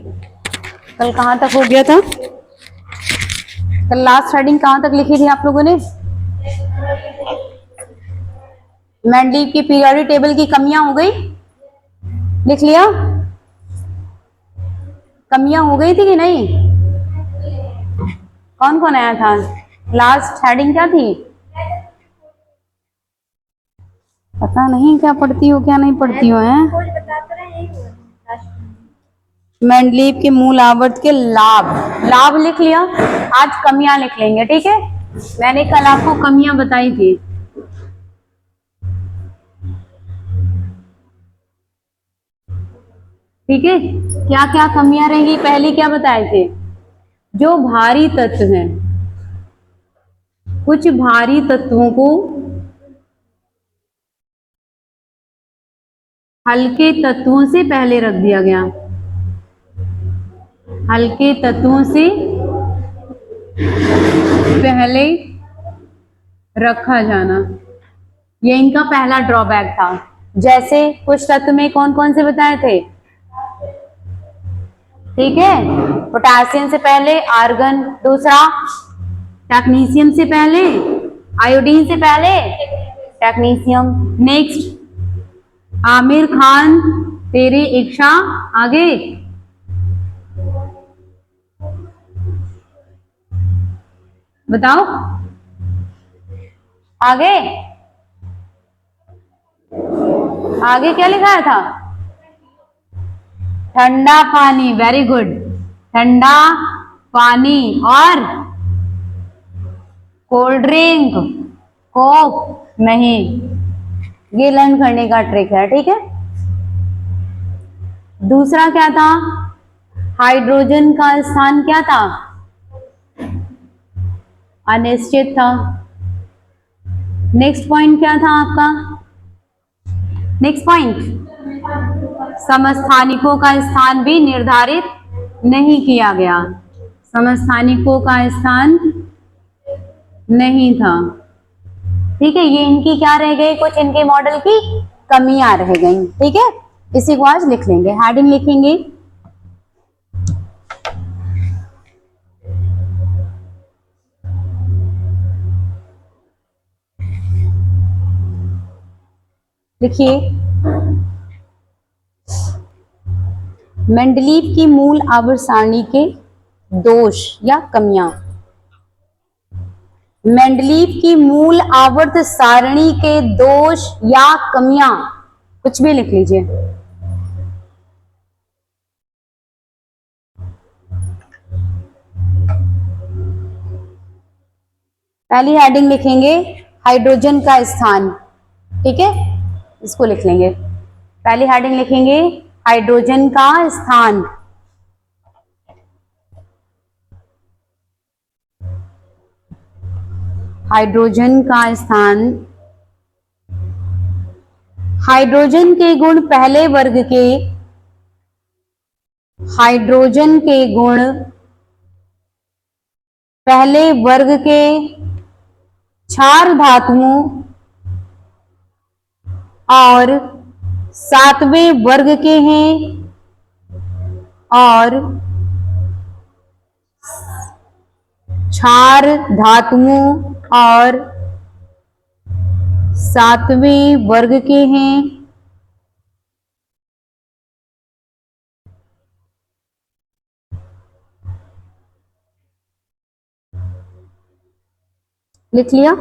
कल कहाँ तक हो गया था? कल लास्ट हेडिंग कहाँ तक लिखी थी आप लोगों ने? मेंडलीव की पीरियोडिक टेबल की कमियां हो गई, लिख लिया? कमियां हो गई थी कि नहीं? कौन कौन आया था? लास्ट हेडिंग क्या थी? पता नहीं क्या पढ़ती हो क्या नहीं पढ़ती हो है। मेंडलीव के मूल आवर्त के लाभ, लाभ लिख लिया। आज कमियां लिख लेंगे, ठीक है? मैंने कल आपको कमियां बताई थी। ठीक है, क्या क्या कमियां रहेंगी? पहली क्या बताए थे? जो भारी तत्व हैं, कुछ भारी तत्वों को हल्के तत्वों से पहले रख दिया गया। हल्के तत्वों से पहले रखा जाना, ये इनका पहला ड्रॉबैक था। जैसे कुछ तत्व में कौन कौन से बताए थे? ठीक है, पोटासियम से पहले आर्गन, दूसरा टेक्नीशियम से पहले आयोडीन, से पहले टेक्नीशियम। नेक्स्ट आमिर खान तेरी इच्छा, आगे बताओ, आगे आगे क्या लिखा था? ठंडा पानी, वेरी गुड, ठंडा पानी और कोल्ड ड्रिंक, कोक नहीं। ये लर्न करने का ट्रिक है, ठीक है? दूसरा क्या था? हाइड्रोजन का स्थान क्या था? अनिश्चित था। नेक्स्ट पॉइंट क्या था आपका? नेक्स्ट पॉइंट, समस्थानिकों का स्थान भी निर्धारित नहीं किया गया। समस्थानिकों का स्थान नहीं था। ठीक है, ये इनकी क्या रह गई? कुछ इनके मॉडल की कमियां रह गई। ठीक है, इसी को आज लिख लेंगे, हेडिंग लिखेंगे। लिखिए, मेंडलीव की मूल आवर्त सारणी के दोष या कमियां। मेंडलीव की मूल आवर्त सारणी के दोष या कमियां, कुछ भी लिख लीजिए। पहली हेडिंग लिखेंगे हाइड्रोजन का स्थान, ठीक है, इसको लिख लेंगे। पहली हेडिंग लिखेंगे हाइड्रोजन का स्थान। हाइड्रोजन का स्थान। हाइड्रोजन के गुण पहले वर्ग के, हाइड्रोजन के गुण पहले वर्ग के क्षार धातुओं और सातवें वर्ग के हैं, और क्षार धातुओं और सातवें वर्ग के हैं। लिख लिया?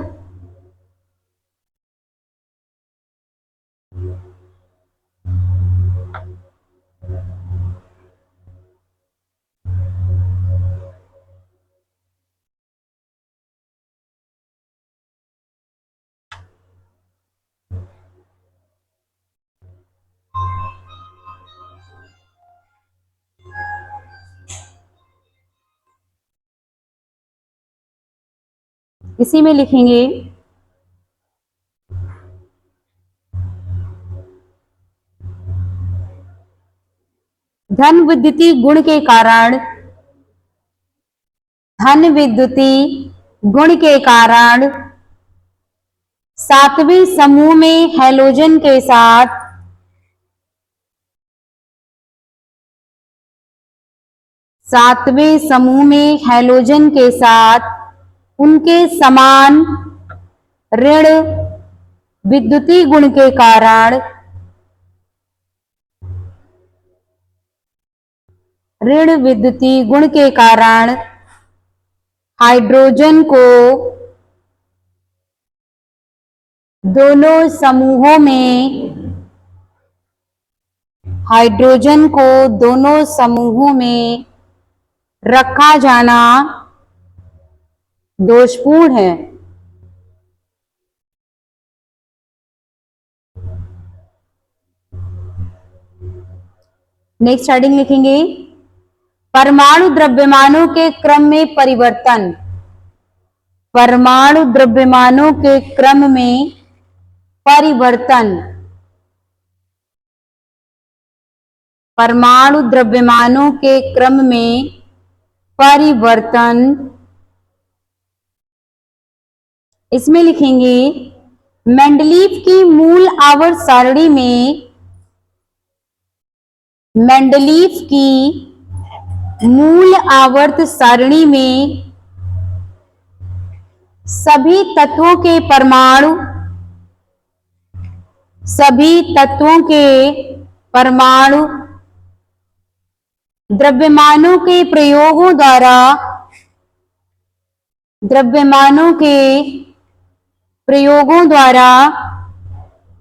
इसी में लिखेंगे धन विद्युतीय गुण के कारण, धन विद्युतीय गुण के कारण सातवें समूह में हैलोजन के साथ सातवें समूह में हैलोजन के साथ उनके समान ऋण विद्युतीय गुण के कारण हाइड्रोजन को दोनों समूहों में रखा जाना दोषपूर्ण है। नेक्स्ट हेडिंग लिखेंगे, परमाणु द्रव्यमानों के क्रम में परिवर्तन। परमाणु द्रव्यमानों के क्रम में परिवर्तन। परमाणु द्रव्यमानों के क्रम में परिवर्तन। इसमें लिखेंगे, मेंडलीव की मूल आवर्त सारणी में सभी तत्वों के परमाणु द्रव्यमानों के प्रयोगों द्वारा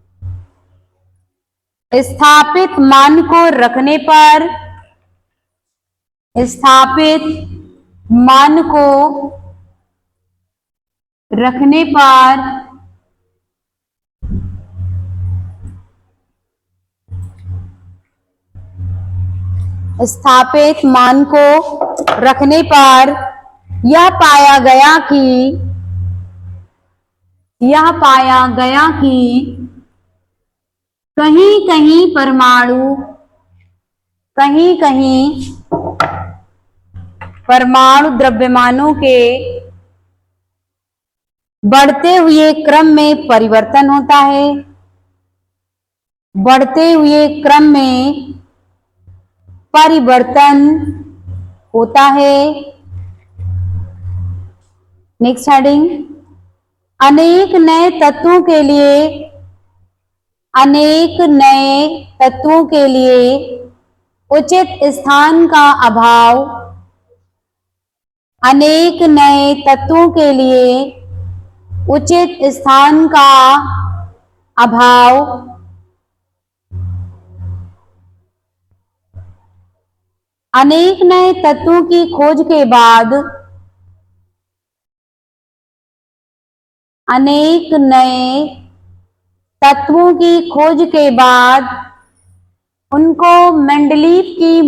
स्थापित मान को रखने पर यह पाया गया कि कहीं-कहीं परमाणु द्रव्यमानों के बढ़ते हुए क्रम में परिवर्तन होता है। नेक्स्ट हेडिंग, अनेक नए तत्वों के लिए उचित स्थान का अभाव। अनेक नए तत्वों के लिए उचित स्थान का अभाव अनेक नए तत्वों की खोज के बाद उनको मेंडलीव की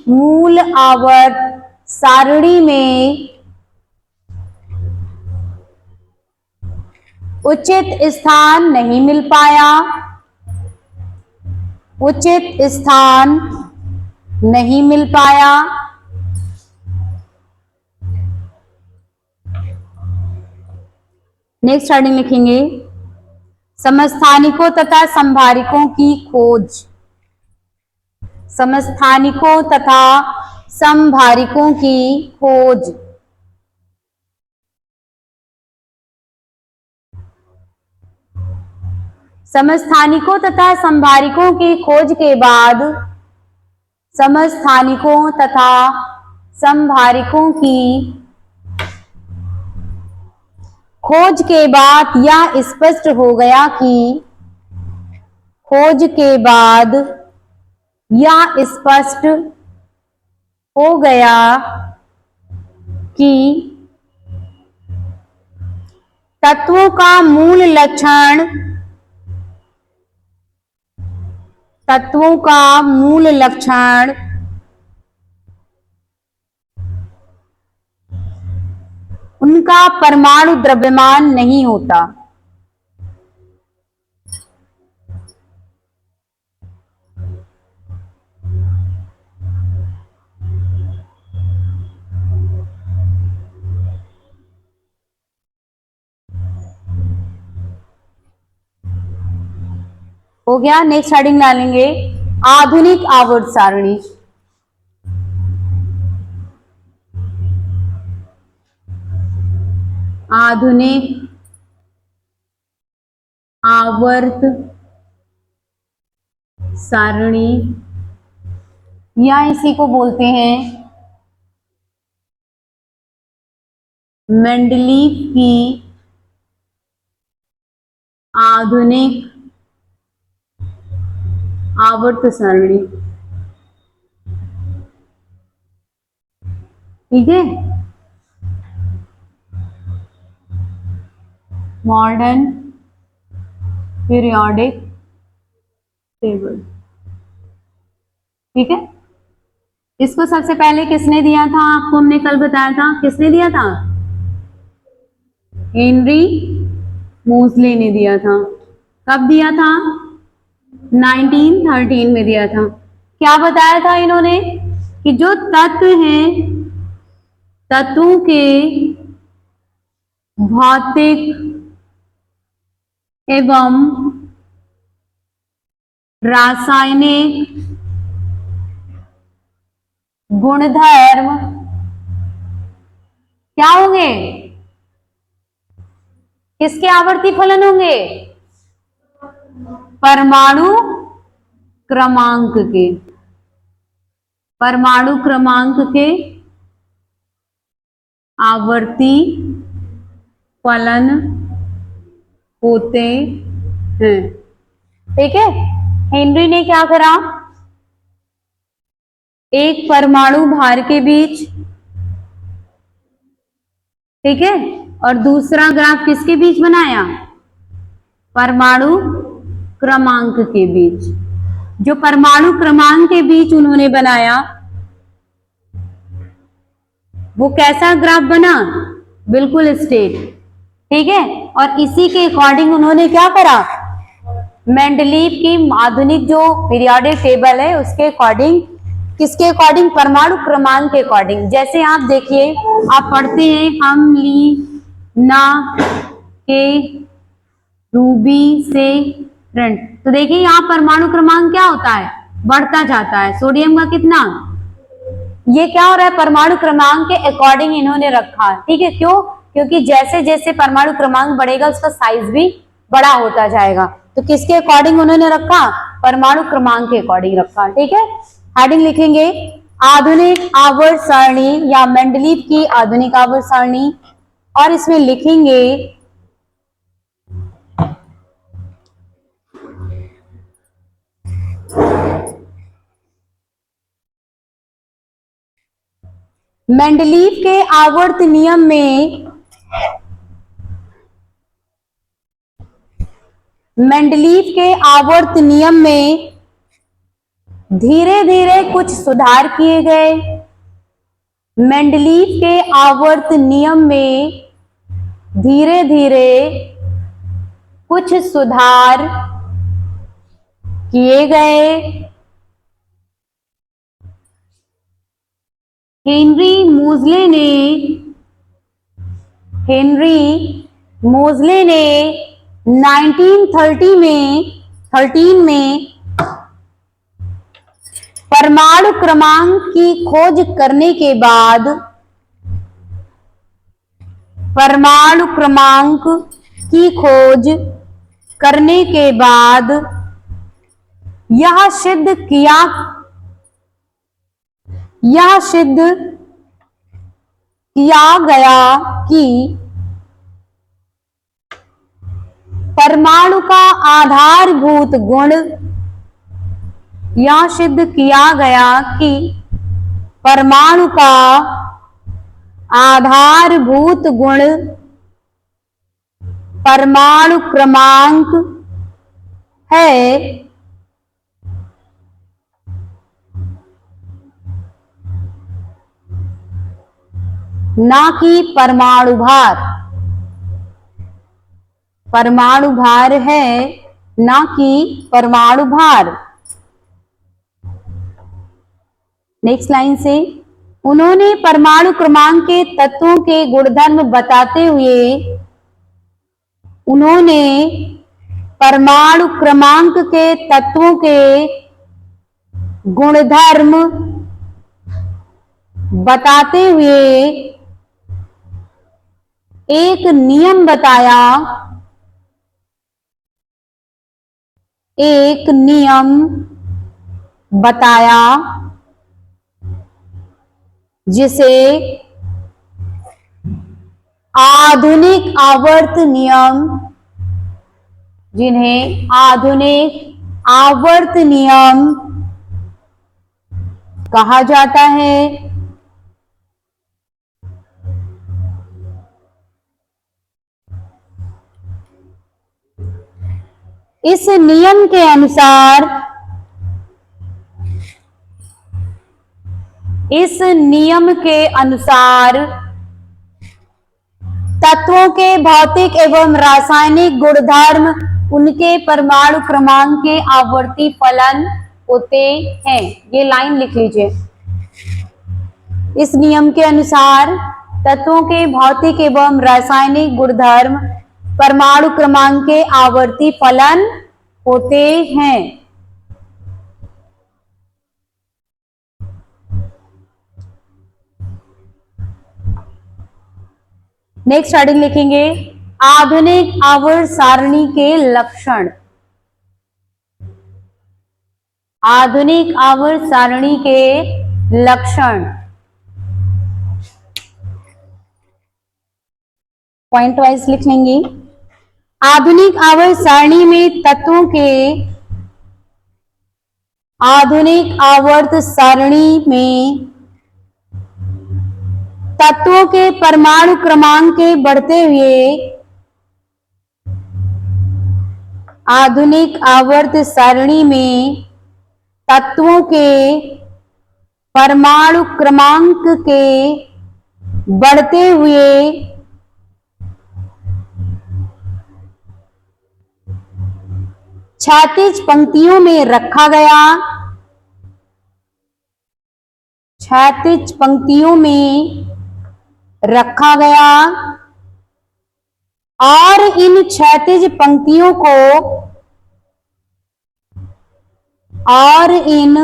मूल आवर्त सारणी में उचित स्थान नहीं मिल पाया। नेक्स्ट हेडिंग लिखेंगे, समस्थानिकों तथा संभारिकों की खोज। समस्थानिकों तथा संभारिकों की खोज। समस्थानिकों तथा संभारिकों की खोज के बाद समस्थानिकों तथा संभारिकों की खोज के बाद यह स्पष्ट हो गया कि तत्वों का मूल लक्षण उनका परमाणु द्रव्यमान नहीं होता। हो गया। नेक्स्ट हेडिंग डालेंगे आधुनिक आवर्त सारणी। आधुनिक आवर्त सारणी या इसी को बोलते हैं मेंडलीव की आधुनिक आवर्त सारणी। ठीक है, मॉडर्न पीरियोडिक टेबल। ठीक है, इसको सबसे पहले किसने दिया था आपको, हमने कल बताया था, किसने दिया था? हेनरी मोजले ने दिया था। कब दिया था? 1913 में दिया था। क्या बताया था इन्होंने कि जो तत्व हैं, तत्वों के भौतिक एवं रासायनिक गुणधर्म क्या होंगे? किसके आवर्ती फलन होंगे? परमाणु क्रमांक के। परमाणु क्रमांक के आवर्ती फलन होते हैं। ठीक है, हेनरी ने क्या करा? एक परमाणु भार के बीच, ठीक है, और दूसरा ग्राफ किसके बीच बनाया? परमाणु क्रमांक के बीच। जो परमाणु क्रमांक के बीच उन्होंने बनाया वो कैसा ग्राफ बना? बिल्कुल स्ट्रेट। ठीक है, और इसी के अकॉर्डिंग उन्होंने क्या करा? मेंडलीव की आधुनिक जो पीरियोडिक टेबल है उसके अकॉर्डिंग, किसके अकॉर्डिंग? परमाणु क्रमांक के अकॉर्डिंग। जैसे आप देखिए, आप पढ़ते हैं हम ली ना के रूबी से फ्रेंड, तो देखिए यहाँ परमाणु क्रमांक क्या होता है? बढ़ता जाता है। सोडियम का कितना? ये क्या हो रहा है? परमाणु क्रमांक के अकॉर्डिंग इन्होंने रखा। ठीक है, क्यों? क्योंकि जैसे जैसे परमाणु क्रमांक बढ़ेगा उसका साइज भी बड़ा होता जाएगा। तो किसके अकॉर्डिंग उन्होंने रखा? परमाणु क्रमांक के अकॉर्डिंग रखा। ठीक है, हेडिंग लिखेंगे आधुनिक आवर्त सारणी या मेंडलीव की आधुनिक आवर्त सारणी, और इसमें लिखेंगे मेंडलीव के आवर्त नियम में, मेंडलीव के आवर्त नियम में धीरे धीरे कुछ सुधार किए गए। मेंडलीव के आवर्त नियम में धीरे धीरे कुछ सुधार किए गए। हेनरी मोजले ने 1913 में परमाणु क्रमांक की खोज करने के बाद, परमाणु क्रमांक की खोज करने के बाद यह सिद्ध किया गया कि परमाणु का आधारभूत गुण, यह सिद्ध किया गया कि परमाणु का आधारभूत गुण परमाणु क्रमांक है, ना कि परमाणु भार। परमाणु भार है, ना कि परमाणु भार। नेक्स्ट लाइन से, उन्होंने परमाणु क्रमांक के तत्वों के गुणधर्म बताते हुए उन्होंने परमाणु क्रमांक के तत्वों के गुणधर्म बताते हुए एक नियम बताया, एक नियम बताया जिसे आधुनिक आवर्त नियम, जिन्हें आधुनिक आवर्त नियम कहा जाता है। इस नियम के अनुसार, इस नियम के अनुसार तत्वों के भौतिक एवं रासायनिक गुणधर्म उनके परमाणु क्रमांक के आवर्ती फलन होते हैं। ये लाइन लिख लीजिए। इस नियम के अनुसार तत्वों के भौतिक एवं रासायनिक गुणधर्म परमाणु क्रमांक के आवर्ती फलन होते हैं। नेक्स्ट हेडिंग लिखेंगे आधुनिक आवर्त सारणी के लक्षण। आधुनिक आवर्त सारणी के लक्षण पॉइंट वाइज लिख लेंगे। आधुनिक आवर्त सारणी में तत्वों के, आधुनिक आवर्त सारणी में तत्वों के परमाणु क्रमांक के बढ़ते हुए, आधुनिक आवर्त सारणी में तत्वों के परमाणु क्रमांक के बढ़ते हुए क्षैतिज पंक्तियों में रखा गया, क्षैतिज पंक्तियों में रखा गया और इन क्षैतिज पंक्तियों को, और इन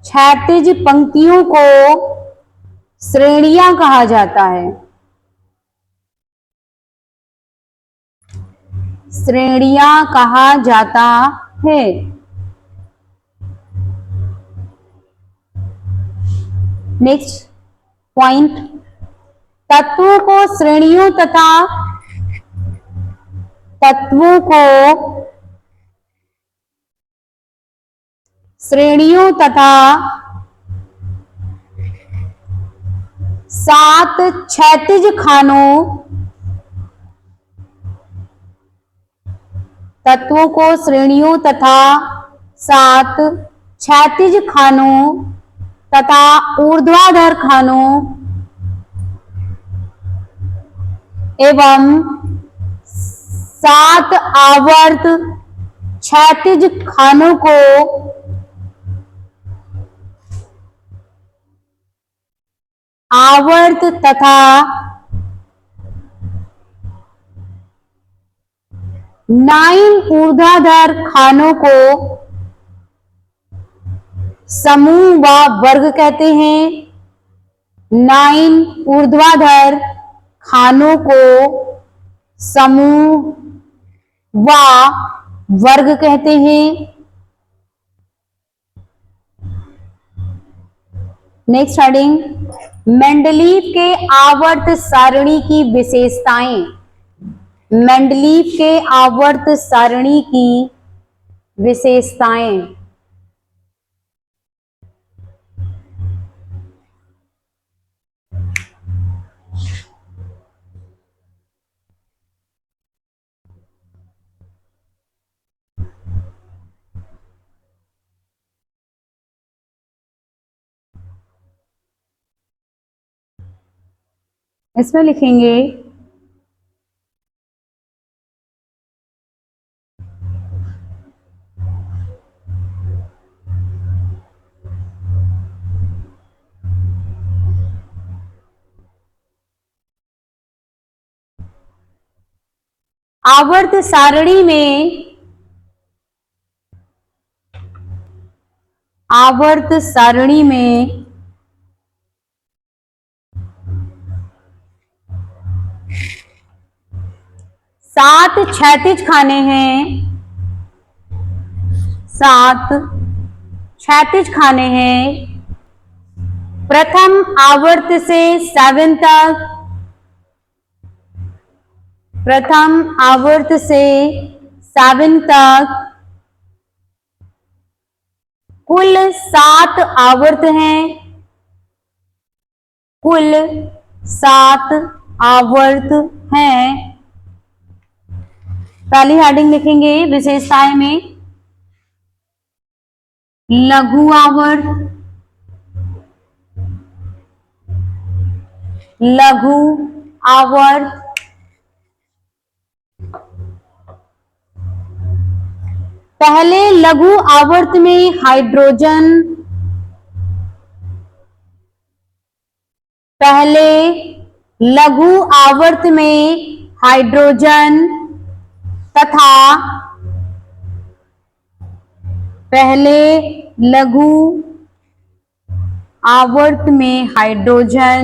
क्षैतिज पंक्तियों को श्रेणियां कहा जाता है। श्रेणियां कहा जाता है। नेक्स्ट पॉइंट, तत्वों को श्रेणियों तथा तत्वों को श्रेणियों तथा 7 क्षैतिज खानों, तत्वों को श्रेणियों तथा 7 क्षैतिज खानों तथा ऊर्ध्वाधर खानों एवं 7 आवर्त क्षैतिज खानों को आवर्त तथा 9 ऊर्ध्वाधर खानों को समूह व वर्ग कहते हैं। 9 ऊर्ध्वाधर खानों को समूह व वर्ग कहते हैं। नेक्स्ट हेडिंग, मेंडलीव के आवर्त सारणी की विशेषताएं। मेंडलीव के आवर्त सारणी की विशेषताएं। इसमें लिखेंगे आवर्त सारणी में आवर्त सारणी में 7 क्षैतिज खाने हैं, 7 क्षैतिज खाने हैं। प्रथम आवर्त से 7 तक, प्रथम आवर्त से 7 तक कुल 7 आवर्त हैं, कुल 7 आवर्त हैं। पहली हेडिंग लिखेंगे विशेषताएं में, लघु आवर्त, लघु आवर्त। पहले लघु आवर्त में हाइड्रोजन, पहले लघु आवर्त में हाइड्रोजन तथा पहले लघु आवर्त में हाइड्रोजन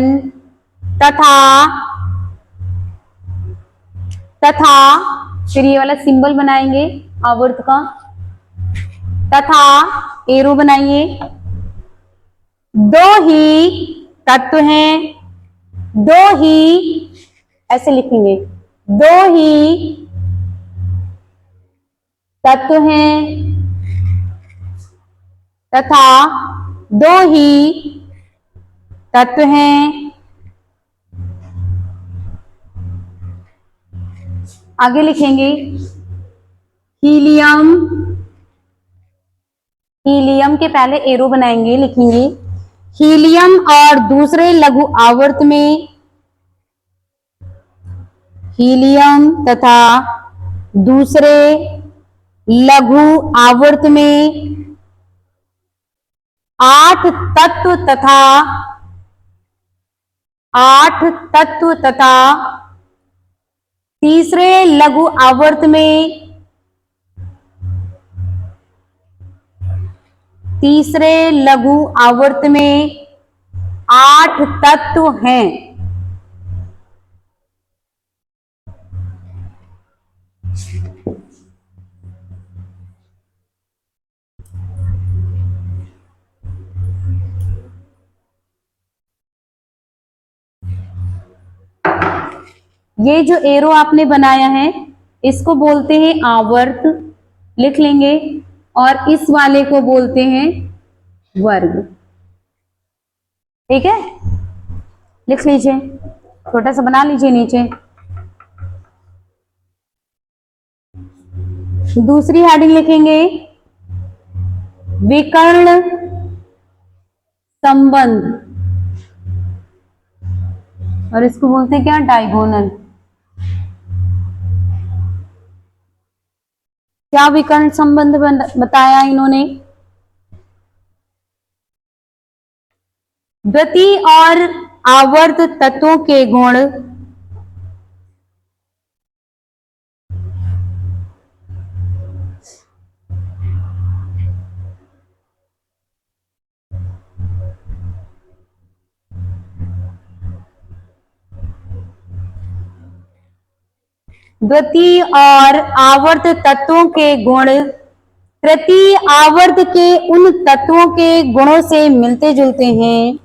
तथा फिर ये वाला सिंबल बनाएंगे आवर्त का, तथा एरो बनाइए। 2 ही तत्व हैं, 2 ही ऐसे लिखेंगे, 2 ही तत्व हैं तथा 2 ही तत्व हैं। आगे लिखेंगे हीलियम, हीलियम के पहले एरो बनाएंगे, लिखेंगे हीलियम और दूसरे लघु आवर्त में, हीलियम तथा दूसरे लघु आवर्त में 8 तत्व तथा 8 तत्व तथा तीसरे लघु आवर्त में, तीसरे लघु आवर्त में 8 तत्व हैं। ये जो एरो आपने बनाया है इसको बोलते हैं आवर्त, लिख लेंगे, और इस वाले को बोलते हैं वर्ग। ठीक है, लिख लीजिए, छोटा सा बना लीजिए नीचे। दूसरी हेडिंग लिखेंगे विकर्ण संबंध, और इसको बोलते हैं क्या, डायगोनल। क्या विकर्ण संबंध बताया इन्होंने, द्वितीय और आवर्त तत्वों के गुण द्वितीय और आवर्त तत्वों के गुण तृतीय आवर्त के उन तत्वों के गुणों से मिलते जुलते हैं।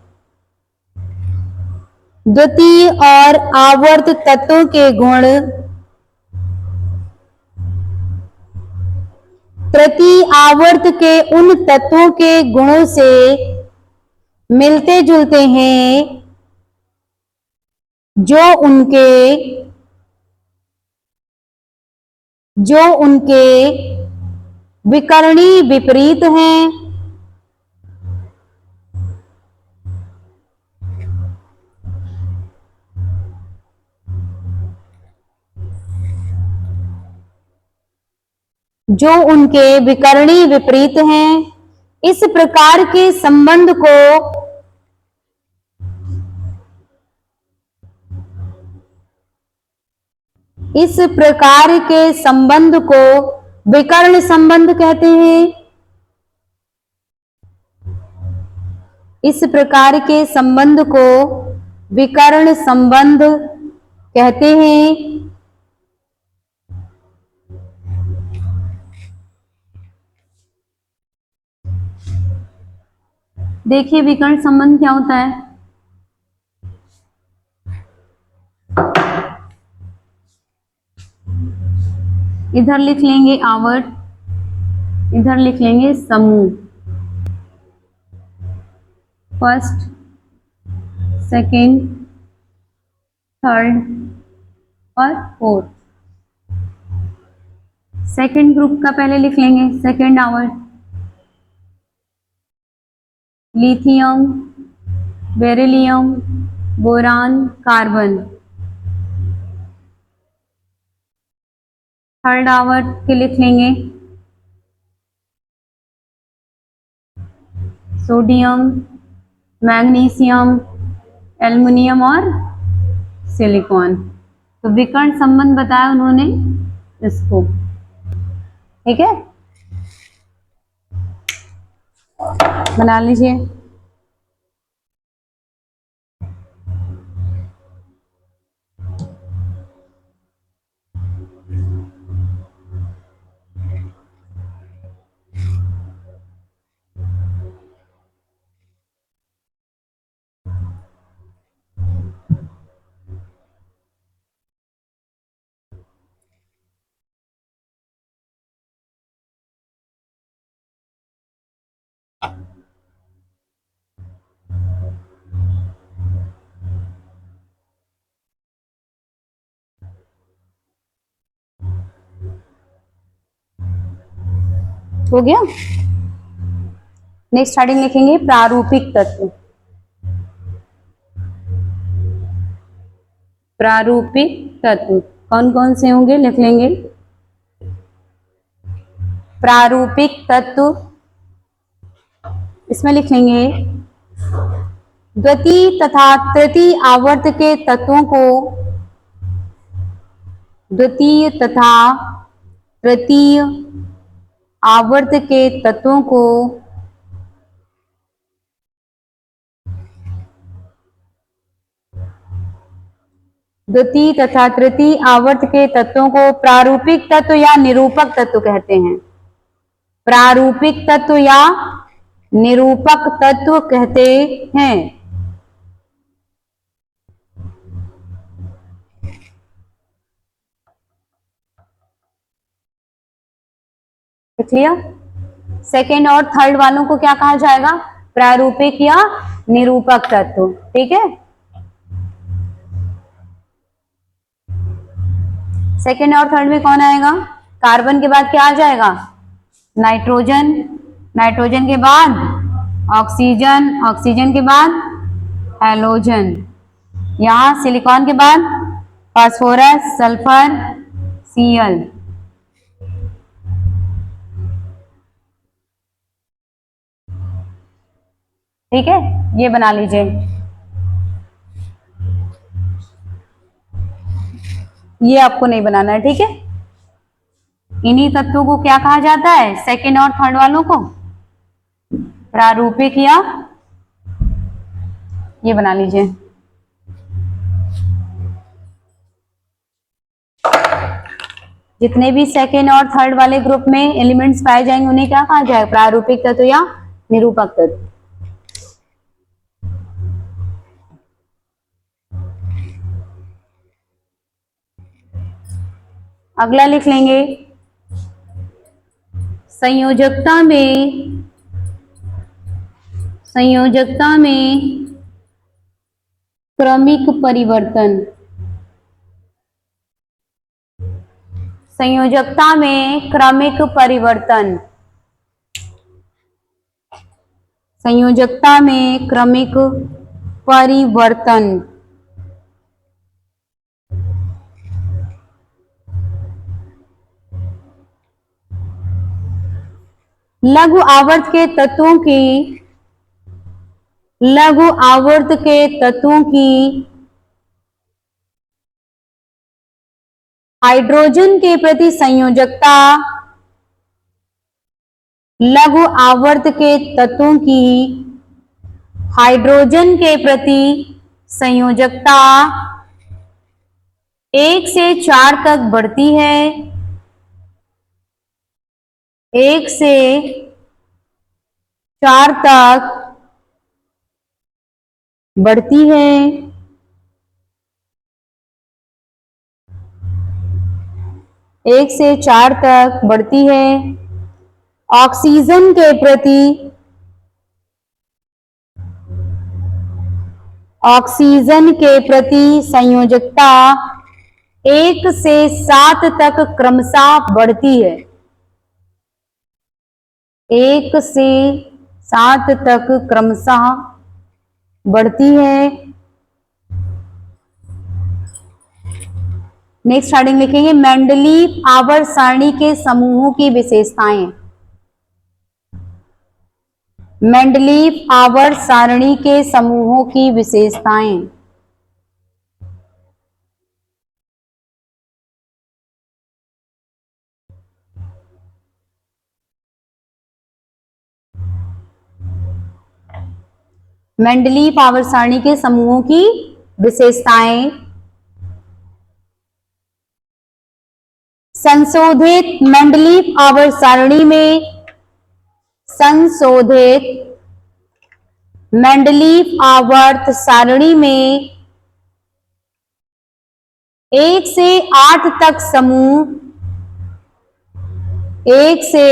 द्वितीय और आवर्त तत्वों के गुण तृतीय आवर्त के उन तत्वों के गुणों से मिलते जुलते हैं जो उनके विकर्णी विपरीत हैं। जो उनके विकर्णी विपरीत हैं। इस प्रकार के संबंध को विकर्ण संबंध कहते हैं। इस प्रकार के संबंध को विकर्ण संबंध कहते हैं। देखिए विकर्ण संबंध क्या होता है। इधर लिख लेंगे आवर्त, इधर लिख लेंगे समूह। फर्स्ट, सेकंड, थर्ड और फोर्थ। सेकंड ग्रुप का पहले लिख लेंगे सेकंड आवर्त। Lithium, beryllium, boron, carbon. Third आवर्त के लिख लेंगे सोडियम, मैग्नीशियम, एल्युमिनियम और सिलिकॉन। तो विकर्ण संबंध बताया उन्होंने इसको, ठीक है, बना लीजिए। हो गया। नेक्स्ट हेडिंग लिखेंगे प्रारूपिक तत्व। प्रारूपिक तत्व कौन कौन से होंगे लिख लेंगे। प्रारूपिक तत्व, इसमें लिख लेंगे द्वितीय तथा तृतीय आवर्त के तत्वों को, द्वितीय तथा तृतीय आवर्त के तत्वों को द्वितीय तथा तृतीय आवर्त के तत्वों को प्रारूपिक तत्व या निरूपक तत्व कहते हैं। प्रारूपिक तत्व या निरूपक तत्व कहते हैं। क्लियर। सेकेंड और थर्ड वालों को क्या कहा जाएगा, प्रारूपिक या निरूपक तत्व, ठीक है। सेकेंड और थर्ड में कौन आएगा, कार्बन के बाद क्या आ जाएगा, नाइट्रोजन, नाइट्रोजन के बाद ऑक्सीजन, ऑक्सीजन के बाद हैलोजन, यहां सिलिकॉन के बाद फास्फोरस, सल्फर, Cl। ठीक है, ये बना लीजिए। ये आपको नहीं बनाना है, ठीक है। इन्हीं तत्वों को क्या कहा जाता है, सेकेंड और थर्ड वालों को प्रारूपिक या, ये बना लीजिए। जितने भी सेकेंड और थर्ड वाले ग्रुप में एलिमेंट्स पाए जाएंगे उन्हें क्या कहा जाए, प्रारूपिक तत्व या निरूपक तत्व। अगला लिख लेंगे संयोजकता में क्रमिक परिवर्तन। संयोजकता में क्रमिक परिवर्तन, संयोजकता में क्रमिक परिवर्तन। लघु आवर्त के तत्वों की, लघु आवर्त के तत्वों की हाइड्रोजन के प्रति संयोजकता, लघु आवर्त के तत्वों की हाइड्रोजन के प्रति संयोजकता 1 से 4 तक बढ़ती है, 1 से 4 तक बढ़ती है। 1 से 4 तक बढ़ती है। ऑक्सीजन के प्रति संयोजकता 1 से 7 तक क्रमशः बढ़ती है, 1 से 7 तक क्रमशः बढ़ती है। नेक्स्ट स्टार्टिंग लिखेंगे मेंडलीव आवर्त सारणी के समूहों की विशेषताएं। मेंडलीव आवर्त सारणी के समूहों की विशेषताएं। मेंडलीव आवर्त सारणी के समूहों की विशेषताएं। संशोधित मेंडलीव आवर्त सारणी में मेंडलीव आवर्त सारणी में 1 से 8 तक समूह, 1 से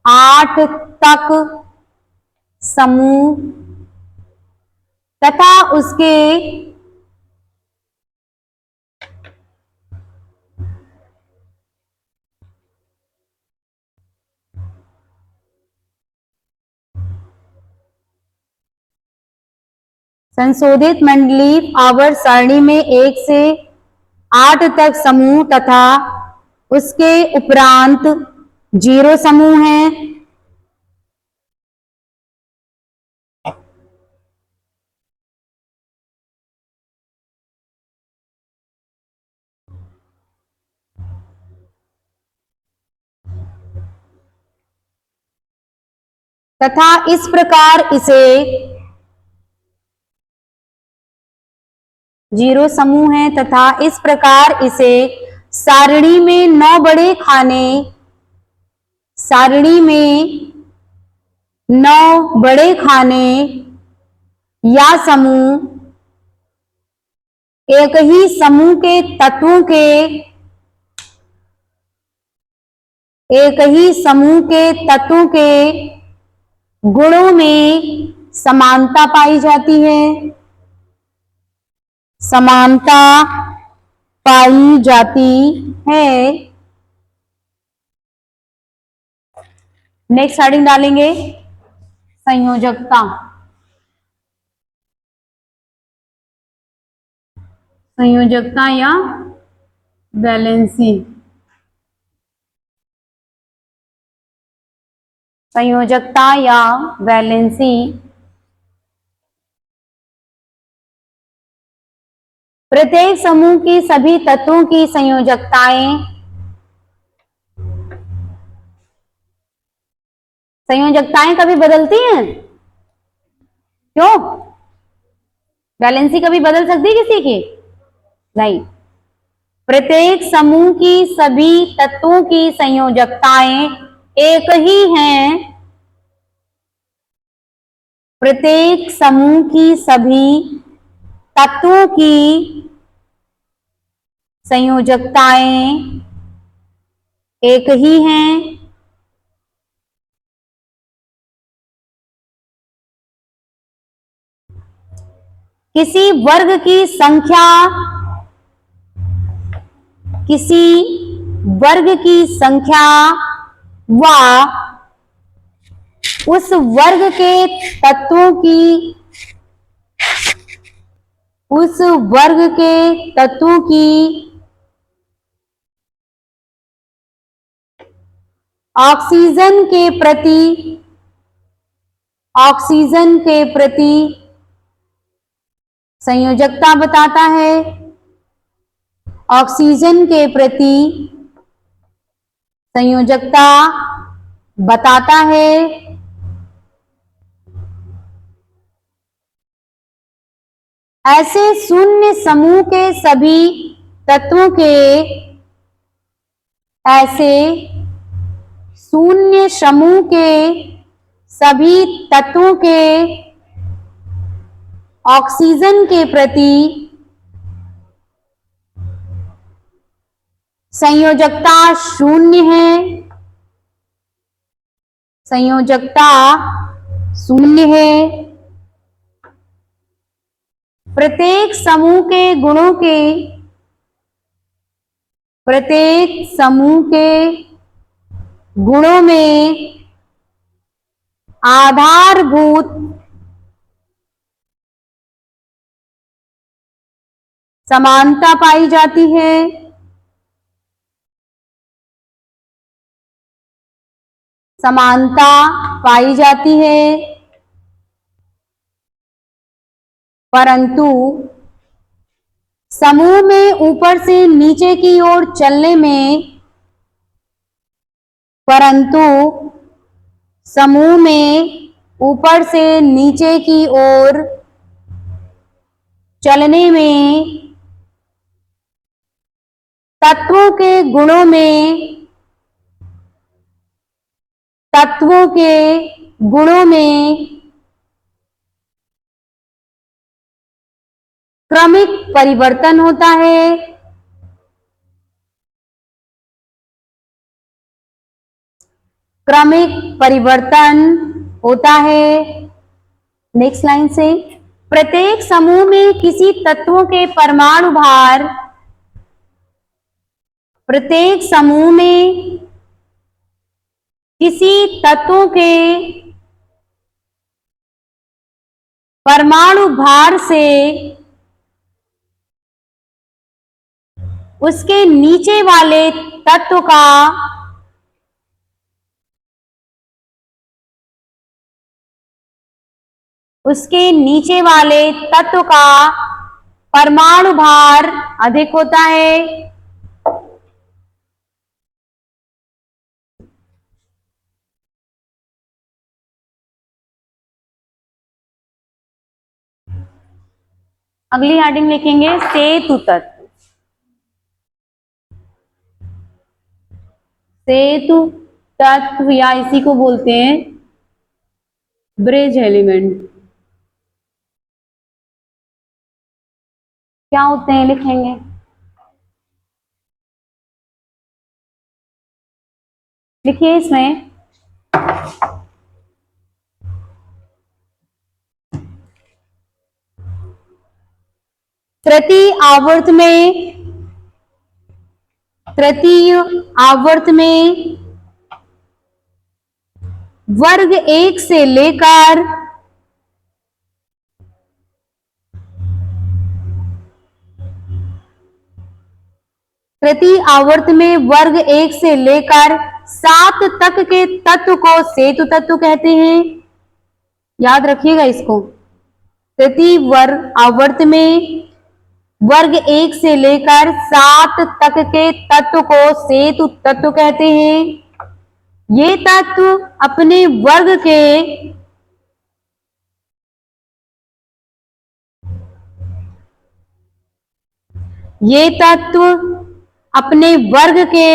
8 तक समूह तथा उसके संशोधित मेंडलीव आवर्त सारणी में 1 से 8 तक समूह तथा उसके उपरांत 0 समूह हैं। तथा इस प्रकार इसे 0 समूह है तथा इस प्रकार इसे सारणी में 9 बड़े खाने, सारणी में 9 बड़े खाने या समूह एक ही समूह के तत्वों के, एक ही समूह के तत्वों के गुणों में समानता पाई जाती है, समानता पाई जाती है। नेक्स्ट हेडिंग डालेंगे संयोजकता। संयोजकता या वैलेंसी। संयोजकता या वैलेंसी प्रत्येक समूह की सभी तत्वों की संयोजकताएं, संयोजकताएं कभी बदलती हैं? क्यों? वैलेंसी कभी बदल सकती है किसी की? नहीं। प्रत्येक समूह की सभी तत्वों की संयोजकताएं एक ही हैं। प्रत्येक समूह की सभी तत्वों की संयोजकताएं एक ही हैं। किसी वर्ग की संख्या, किसी वर्ग की संख्या व उस वर्ग के तत्वों की, उस वर्ग के तत्वों की ऑक्सीजन के प्रति, ऑक्सीजन के प्रति संयोजकता बताता है। ऑक्सीजन के प्रति संयोजकता बताता है। ऐसे शून्य समूह के सभी तत्वों के ऐसे शून्य समूह के सभी तत्वों के ऑक्सीजन के प्रति संयोजकता शून्य है। संयोजकता शून्य है। प्रत्येक समूह के गुणों के में आधारभूत समानता पाई जाती है। समानता पाई जाती है, परंतु समूह में ऊपर से नीचे की ओर चलने में समूह में ऊपर से नीचे की ओर चलने में तत्वों के गुणों में क्रमिक परिवर्तन होता है। क्रमिक परिवर्तन होता है। नेक्स्ट लाइन से, प्रत्येक समूह में किसी तत्वों के परमाणु भार प्रत्येक समूह में किसी तत्वों के परमाणु भार से उसके नीचे वाले तत्व का परमाणु भार अधिक होता है। अगली हेडिंग लिखेंगे सेतु तत्व। सेतु तत्व या इसी को बोलते हैं ब्रिज एलिमेंट। क्या होते हैं लिखेंगे। लिखिए इसमें तृतीय आवर्त में वर्ग 1 से लेकर तृतीय आवर्त में वर्ग 1 से लेकर 7 तक के तत्व को सेतु तत्व कहते हैं। याद रखिएगा इसको। तृतीय आवर्त में वर्ग 1 से लेकर 7 तक के तत्व को सेतु तत्व कहते हैं। ये तत्व अपने वर्ग के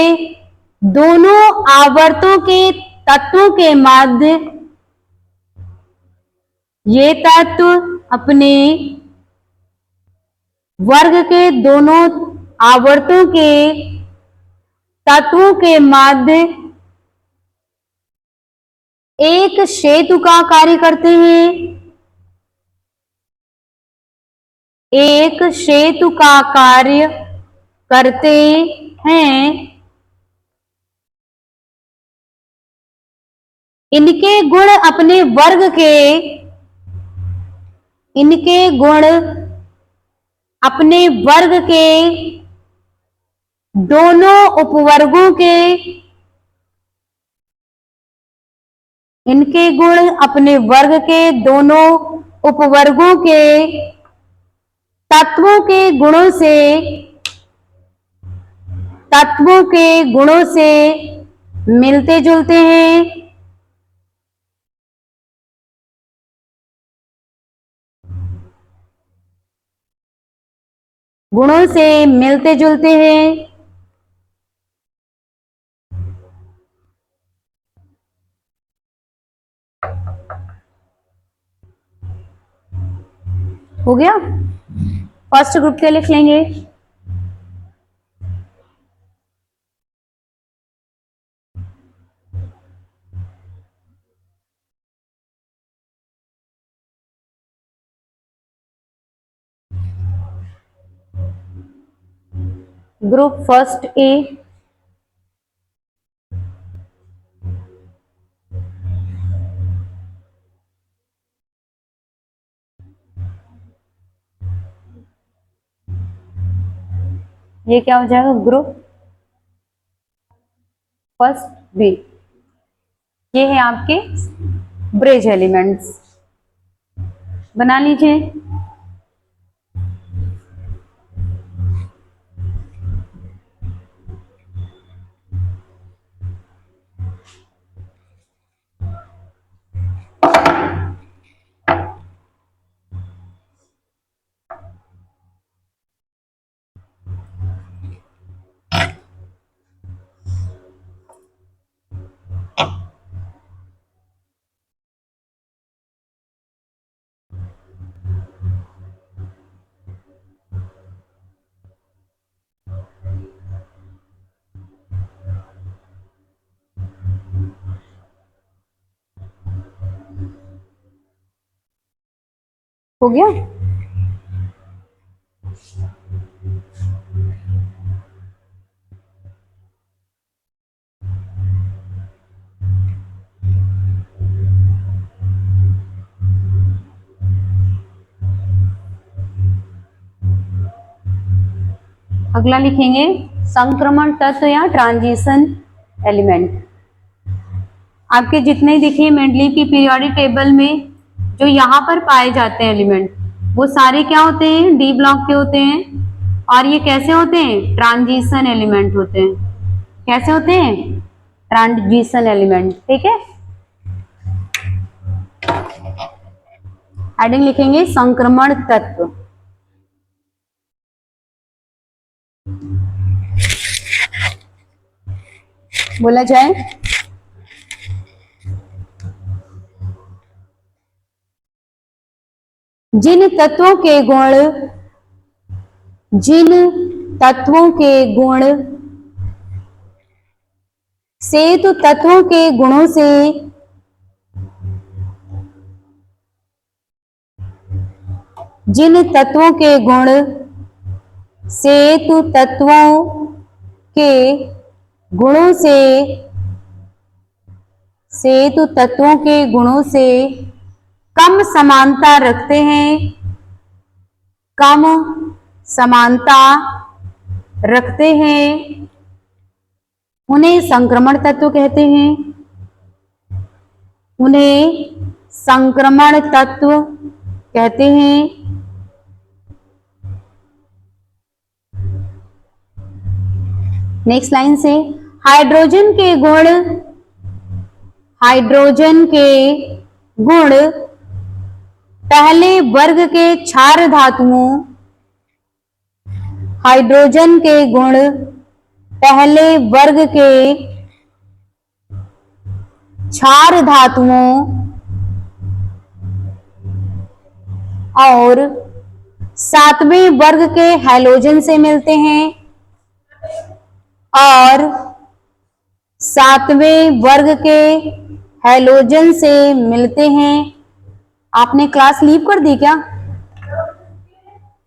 दोनों आवर्तों के तत्वों के मध्य ये तत्व अपने वर्ग के दोनों आवर्तों के तत्वों के मध्य एक सेतु का कार्य करते हैं। एक सेतु का कार्य करते हैं। इनके गुण अपने वर्ग के दोनों उपवर्गों के इनके गुण अपने वर्ग के दोनों उपवर्गों के तत्वों के गुणों से मिलते जुलते हैं। गुणों से मिलते जुलते हैं। हो गया। फर्स्ट ग्रुप के लिख लेंगे। ग्रुप फर्स्ट ए, ये क्या हो जाएगा? Group first B. ये है आपके ब्रिज एलिमेंट्स, बना लीजिए। हो गया। अगला लिखेंगे संक्रमण तत्व या ट्रांजिशन एलिमेंट। आपके जितने दिखे मेंडलीव की पीरियोडिक टेबल में जो यहाँ पर पाए जाते हैं एलिमेंट, वो सारे क्या होते हैं? डी ब्लॉक के होते हैं। और ये कैसे होते हैं? ट्रांजिशन एलिमेंट होते हैं। कैसे होते हैं? Transition element. ठीक है, हेडिंग लिखेंगे संक्रमण तत्व। बोला जाए जिन तत्वों के गुण सेतु तत्वों के गुणों से जिन तत्वों के गुण सेतु तत्वों के गुणों से सेतु तत्वों के गुणों से कम समानता रखते हैं, कम समानता रखते हैं, उन्हें संक्रमण तत्व कहते हैं। उन्हें संक्रमण तत्व कहते हैं। नेक्स्ट लाइन से हाइड्रोजन के गुण पहले वर्ग के क्षार धातुओं हाइड्रोजन के गुण पहले वर्ग के क्षार धातुओं और सातवें वर्ग के हैलोजन से मिलते हैं और सातवें वर्ग के हैलोजन से मिलते हैं। आपने क्लास लीव कर दी क्या?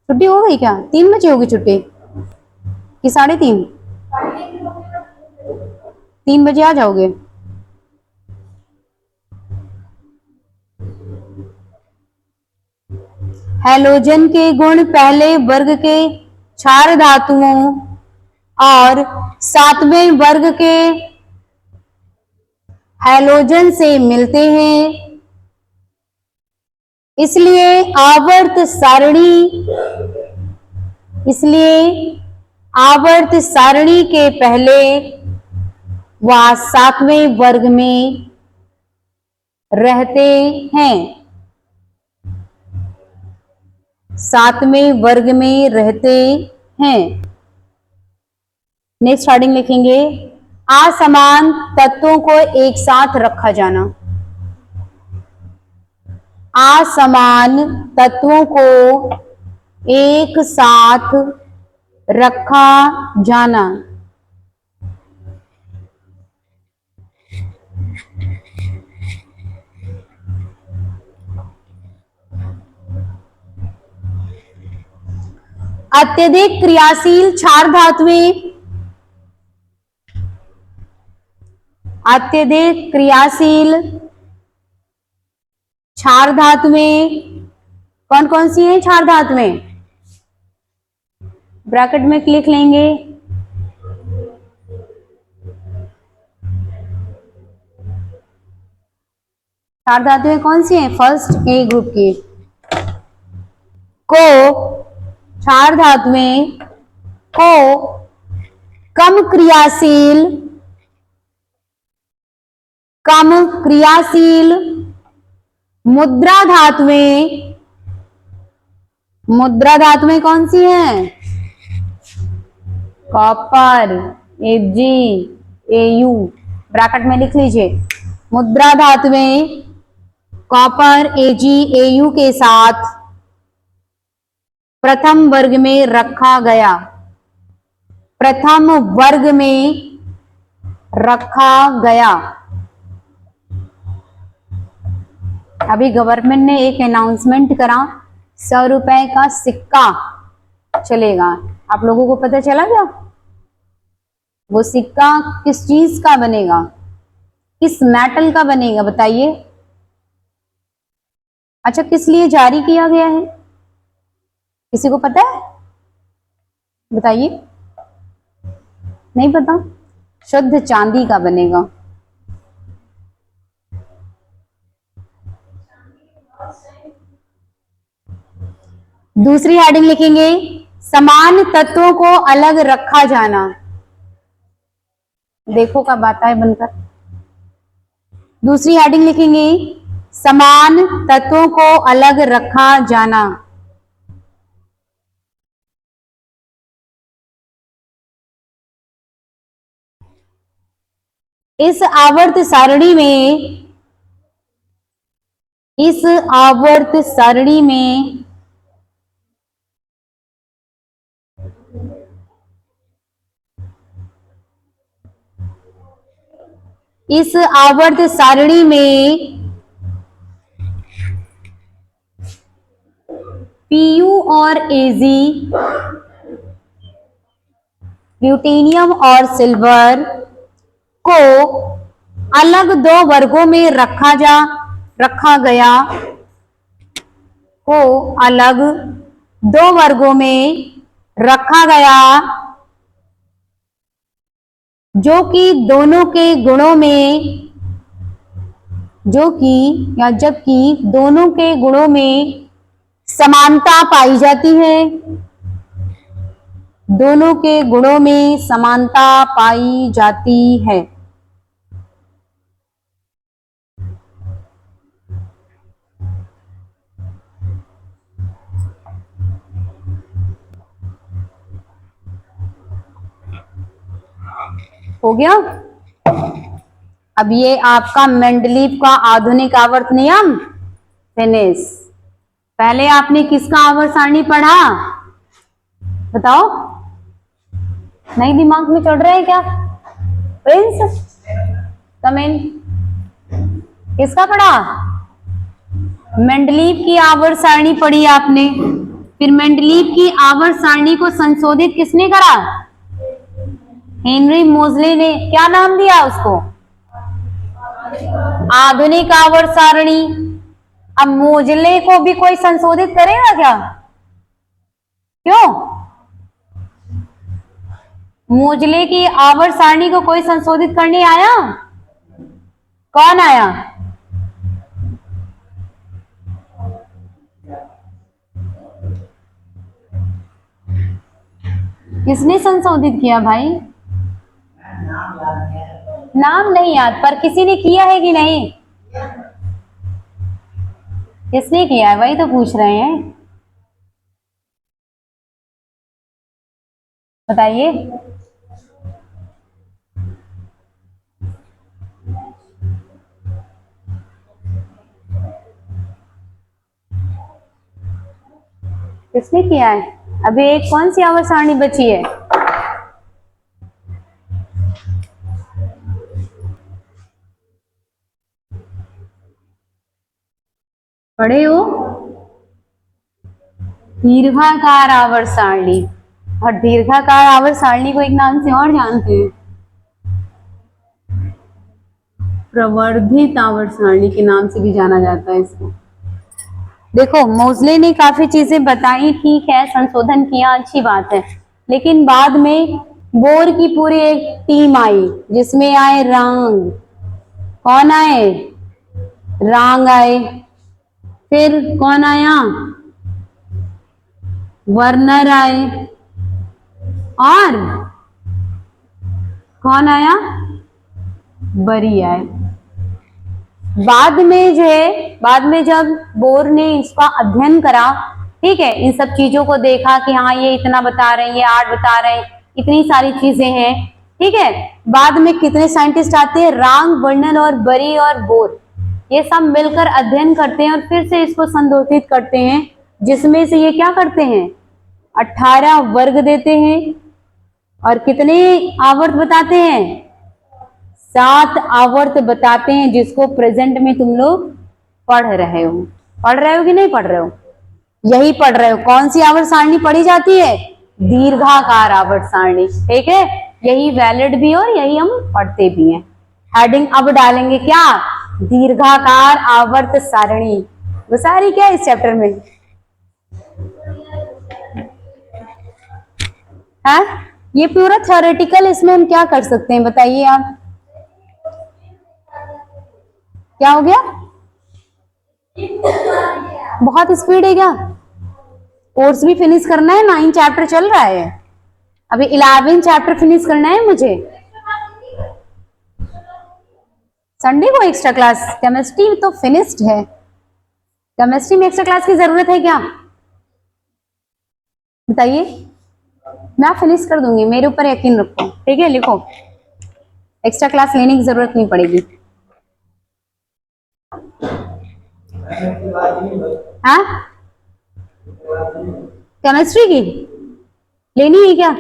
छुट्टी हो गई क्या? 3 बजे होगी छुट्टी कि 3:30? 3 बजे आ जाओगे? हैलोजन के गुण पहले वर्ग के क्षार धातुओं और सातवें वर्ग के हैलोजन से मिलते हैं। इसलिए आवर्त सारणी के पहले व सातवें वर्ग में रहते हैं। सातवें वर्ग में रहते हैं। नेक्स्ट हेडिंग लिखेंगे, असमान तत्वों को एक साथ रखा जाना। असमान तत्वों को एक साथ रखा जाना। अत्यधिक क्रियाशील क्षार धातुएं, अत्यधिक क्रियाशील क्षार धातुएं कौन कौन सी हैं? क्षार धातुएं ब्रैकेट में लिख लेंगे। क्षार धातुएं कौन सी हैं? फर्स्ट ए ग्रुप की को क्षार धातुएं को कम क्रियाशील मुद्रा धातुएं कौन सी हैं? कॉपर, Ag, Au ब्रैकेट में लिख लीजिए। मुद्रा धातुएं कॉपर, Ag, Au के साथ प्रथम वर्ग में रखा गया। प्रथम वर्ग में रखा गया। अभी गवर्नमेंट ने एक अनाउंसमेंट करा, 100 रुपए का सिक्का चलेगा। आप लोगों को पता चला क्या? वो सिक्का किस चीज का बनेगा? किस मेटल का बनेगा बताइए? अच्छा, किस लिए जारी किया गया है? किसी को पता है? बताइए। नहीं पता? शुद्ध चांदी का बनेगा। दूसरी हेडिंग लिखेंगे, समान तत्वों को अलग रखा जाना। देखो कब आता है बनकर। दूसरी हेडिंग लिखेंगे, समान तत्वों को अलग रखा जाना। इस आवर्त सारणी में इस आवर्त सारणी में Pu और Ag, प्लूटोनियम और सिल्वर को अलग दो वर्गों में रखा गया। को अलग दो वर्गों में रखा गया, जो कि दोनों के गुणों में जबकि दोनों के गुणों में समानता पाई जाती है। दोनों के गुणों में समानता पाई जाती है। हो गया? अब ये आपका मेंडलीव का आधुनिक आवर्त नियम फिनिश। पहले आपने किसका आवर्त सारणी पढ़ा? बताओ, नहीं दिमाग में चढ़ रहा है क्या? प्रिंस कम इन। किसका पढ़ा? मेंडलीव की आवर्त सारणी पढ़ी आपने। फिर मेंडलीव की आवर्त सारणी को संशोधित किसने करा? हेनरी मोजले ने। क्या नाम दिया उसको? आधुनिक आवर्त सारणी। अब मोजले को भी कोई संशोधित करेगा क्या? क्यों? मोजले की आवर्त सारणी को कोई संशोधित करने आया? कौन आया? किसने संशोधित किया भाई? नाम नहीं याद, पर किसी ने किया है कि नहीं? किसने किया है वही तो पूछ रहे हैं। बताइए। किसने किया है? अभी एक कौन सी आवर्त सारणी बची है? पढ़े हो? दीर्घाकार आवर्त सारणी। और दीर्घाकार आवर्त सारणी को एक नाम से और जानते हैं, प्रवर्धित आवर्त सारणी के नाम से भी जाना जाता है इसको। देखो, मोजले ने काफी चीजें बताई, ठीक है, संशोधन किया, अच्छी बात है, लेकिन बाद में बोर की पूरी एक टीम आई जिसमें आए रांग। कौन आए? रांग आए। फिर कौन आया? वर्नर आए। और कौन आया? बरी आए। बाद में जो है, बाद में जब बोर ने इसका अध्ययन करा, ठीक है, इन सब चीजों को देखा कि हाँ ये इतना बता रहे हैं, ये 8 बता रहे हैं, इतनी सारी चीजें हैं, ठीक है, बाद में कितने साइंटिस्ट आते हैं? रांग, वर्नर और बरी और बोर, ये सब मिलकर अध्ययन करते हैं और फिर से इसको संशोधित करते हैं, जिसमें से ये क्या करते हैं? 18 वर्ग देते हैं। और कितने आवर्त बताते हैं? 7 आवर्त बताते हैं, जिसको प्रेजेंट में तुम लोग पढ़ रहे हो। पढ़ रहे हो कि नहीं पढ़ रहे हो? यही पढ़ रहे हो। कौन सी आवर्त सारणी पढ़ी जाती है? दीर्घाकार आवर्त सारणी, ठीक है, यही वैलिड भी और यही हम पढ़ते भी हैं। हेडिंग अब डालेंगे क्या? दीर्घाकार आवर्त सारणी। वो सारी क्या इस चैप्टर में है? ये पूरा थ्योरेटिकल, इसमें हम क्या कर सकते हैं बताइए आप? क्या हो गया? बहुत स्पीड है क्या? कोर्स भी फिनिश करना है, 9 चैप्टर चल रहा है, अभी 11 चैप्टर फिनिश करना है मुझे। संडे को एक्स्ट्रा क्लास? केमिस्ट्री तो फिनिश्ड है, केमिस्ट्री में एक्स्ट्रा क्लास की जरूरत है क्या? बताइए। मैं फिनिश कर दूंगी, मेरे ऊपर यकीन रखो, ठीक है, लिखो, एक्स्ट्रा क्लास लेने की जरूरत नहीं पड़ेगी। हाँ, केमिस्ट्री की लेनी है क्या?